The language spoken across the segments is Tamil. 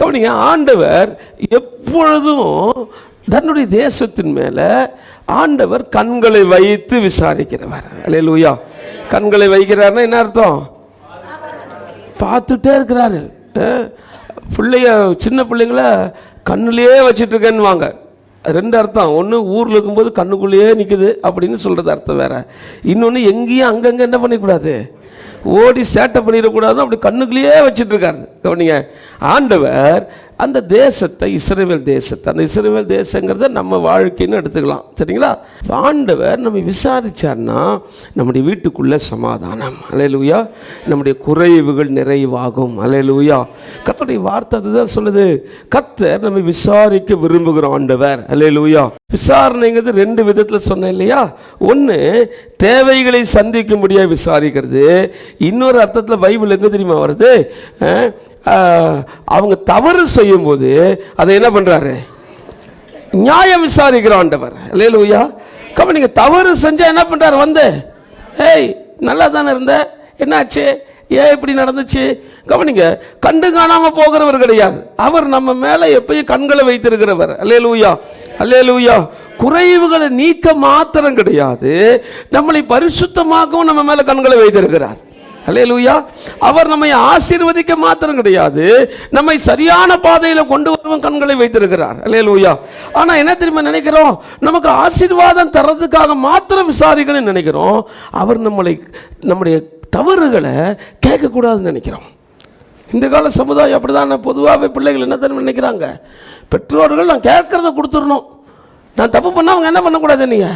கவனிங்க, ஆண்டவர் எப்பொழுதும் தன்னுடைய தேசத்தின் மேலே ஆண்டவர் கண்களை வைத்து விசாரிக்கிறவர். அல்லேலூயா. கண்களை வைக்கிறார்னா என்ன அர்த்தம்? பார்த்துட்டே இருக்கிறாரு. சின்ன பிள்ளைங்கள கண்ணுலேயே வச்சுட்டு இருக்கேன்னு வாங்க, ரெண்டு அர்த்தம். ஒன்று, ஊரில் இருக்கும்போது கண்ணுக்குள்ளேயே நிற்குது அப்படின்னு சொல்கிறது அர்த்தம் வேறு. இன்னொன்று, எங்கேயும் அங்கங்கே என்ன பண்ணிக்கூடாது, ஓடி சேட்டை பண்ணிடக்கூடாது, அப்படி கண்ணுக்குள்ளேயே வச்சுட்டு இருக்காரு. கவனிங்க, ஆண்டவர் அந்த தேசத்தை, இஸ்ரவேல் தேசத்தை, அந்த இஸ்ரவேல் தேசங்கிறத நம்ம வாழ்க்கைன்னு எடுத்துக்கலாம். சரிங்களா? ஆண்டவர் நம்ம விசாரிச்சார்னா நம்முடைய வீட்டுக்குள்ளே சமாதானம். அல்லேலூயா. நம்முடைய குறைவுகள் நிறைவாகும். அல்லேலூயா. கர்த்தருடைய வார்த்தை அதுதான் சொல்லுது. கர்த்தர் நம்ம விசாரிக்க விரும்புகிற ஆண்டவர். அல்லேலூயா. விசாரணைங்கிறது ரெண்டு விதத்தில் சொன்னேன் இல்லையா? ஒன்று, தேவைகளை சந்திக்கும்படியாக விசாரிக்கிறது. இன்னொரு அர்த்தத்தில் பைபிள் எங்கே தெரியுமா வருது? அவங்க தவறு செய்யும் போது அதை என்ன பண்றாரு? நியாயம் விசாரிக்கிற ஆண்டவர். அல்லேலூயா. கவனிங்க, தவறு செஞ்சா என்ன பண்றாரு? வந்து, ஏய் நல்லா தானே இருந்த, என்னாச்சு, ஏன் இப்படி நடந்துச்சு? கவனிங்க, கண்டு காணாம போகிறவர் கிடையாது. அவர் நம்ம மேல எப்பயும் கண்களை வைத்திருக்கிறவர். அல்லேலூயா. அல்லேலூயா. குறைவுகளை நீக்க மாத்திரம் கிடையாது, நம்மளை பரிசுத்தமாகவும் நம்ம மேல கண்களை வைத்திருக்கிறார். அல்லேலூயா. அவர் நம்மை ஆசீர்வதிக்க மாத்திரம் கிடையாது, நம்மை சரியான பாதையில் கொண்டு வரவும் கண்களை வைத்திருக்கிறார். அல்லேலூயா. ஆனா என்ன தெரியுமா நினைக்கிறோம்? நமக்கு ஆசீர்வாதம் தரதுக்காக மாத்திரம் விசாரிக்கணும்னு நினைக்கிறோம். அவர் நம்முடைய தவறுகளை கேட்கக்கூடாதுன்னு நினைக்கிறோம். இந்த கால சமுதாயம் அப்படிதான். பொதுவாகவே பிள்ளைகள் என்ன தெரியுமா நினைக்கிறாங்க? பெற்றோர்கள் நான் கேட்கறத கொடுத்துடணும், நான் தப்பு பண்ண அவங்க என்ன பண்ணக்கூடாது, நீங்க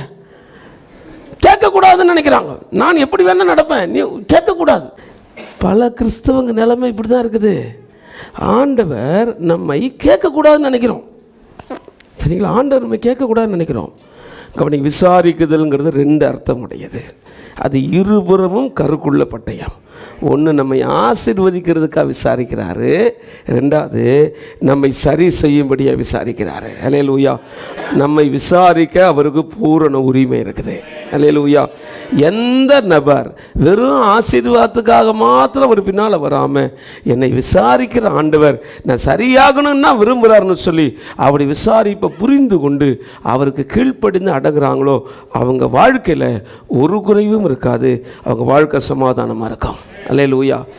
கேட்கக்கூடாதுன்னு நினைக்கிறாங்க. நான் எப்படி வேணா நடப்பேன், நீ கேட்கக்கூடாது. பல கிறிஸ்தவங்க நிலைமை இப்படி தான் இருக்குது. ஆண்டவர் நம்மை கேட்கக்கூடாதுன்னு நினைக்கிறோம். சரிங்களா? ஆண்டவர் நம்மை கேட்கக்கூடாதுன்னு நினைக்கிறோம். கவனிங்க, விசாரிக்குதல்ங்கிறது ரெண்டு அர்த்தம் உடையது. அது இருபுறமும் கருக்குள்ள பட்டயம். ஒன்று, நம்மை ஆசீர்வதிக்கிறதுக்காக விசாரிக்கிறாரு. ரெண்டாவது, நம்மை சரி செய்யும்படியாக விசாரிக்கிறாரு. அல்லேலூயா. நம்மை விசாரிக்க அவருக்கு பூரண உரிமை இருக்குது. அல்லேலூயா. எந்த நபர் வெறும் ஆசீர்வாதத்துக்காக மாத்திரம் ஒரு பின்னால் வராமல் என்னை விசாரிக்கிற ஆண்டவர் நான் சரியாகணும்னா விரும்புகிறாருன்னு சொல்லி அப்படி விசாரிப்பை புரிந்து கொண்டு அவருக்கு கீழ்ப்படிந்து அடங்குறாங்களோ அவங்க வாழ்க்கையில் ஒரு குறைவும் இருக்காது. அவங்க வாழ்க்கை சமாதானமாக இருக்கும். அல்லேலூயா.